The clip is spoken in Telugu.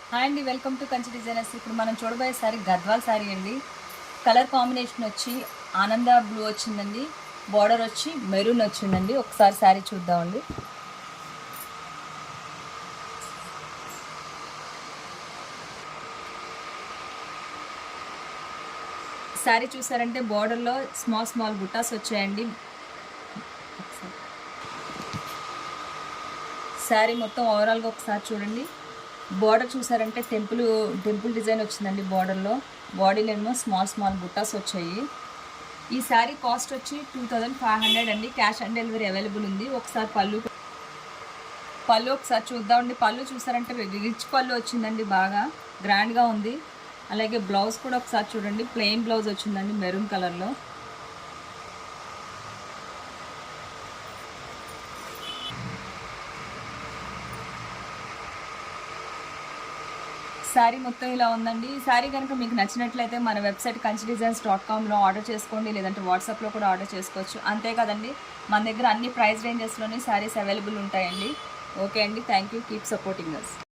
హాయ్ అండి, వెల్కమ్ టు కంచి డిజైనర్స్. ఇప్పుడు మనం చూడబోయే సారీ గద్వాల్ సారీ అండి. కలర్ కాంబినేషన్ వచ్చి ఆనంద బ్లూ వచ్చిందండి. బార్డర్ వచ్చి మెరూన్ వచ్చిందండి. ఒకసారి సారీ చూద్దామండి. సారీ చూసారంటే బార్డర్లో స్మాల్ స్మాల్ బుట్టాస్ వచ్చాయండి. శారీ మొత్తం ఓవరాల్గా ఒకసారి చూడండి. బార్డర్ చూసారంటే టెంపుల్ డిజైన్ వచ్చిందండి. బార్డర్లో బాడీలో ఏమో స్మాల్ స్మాల్ బుట్టాస్ వచ్చాయి. ఈ శారీ కాస్ట్ వచ్చి 2500 అండి. క్యాష్ ఆన్ డెలివరీ అవైలబుల్ ఉంది. ఒకసారి పళ్ళు ఒకసారి చూద్దామండి. పళ్ళు చూసారంటే రిచ్ పళ్ళు వచ్చిందండి, బాగా గ్రాండ్గా ఉంది. అలాగే బ్లౌజ్ కూడా ఒకసారి చూడండి, ప్లెయిన్ బ్లౌజ్ వచ్చిందండి మెరూన్ కలర్లో. శారీ మొత్తం ఇలా ఉందండి. ఈ శారీ కనుక మీకు నచ్చినట్లయితే మన వెబ్సైట్ kanchidesigns.comలో ఆర్డర్ చేసుకోండి, లేదంటే వాట్సాప్లో కూడా ఆర్డర్ చేసుకోవచ్చు. అంతే కదండి, మన దగ్గర అన్ని ప్రైస్ రేంజెస్లోనే శారీస్ అవైలబుల్ ఉంటాయండి. ఓకే అండి, thank you. Keep supporting us.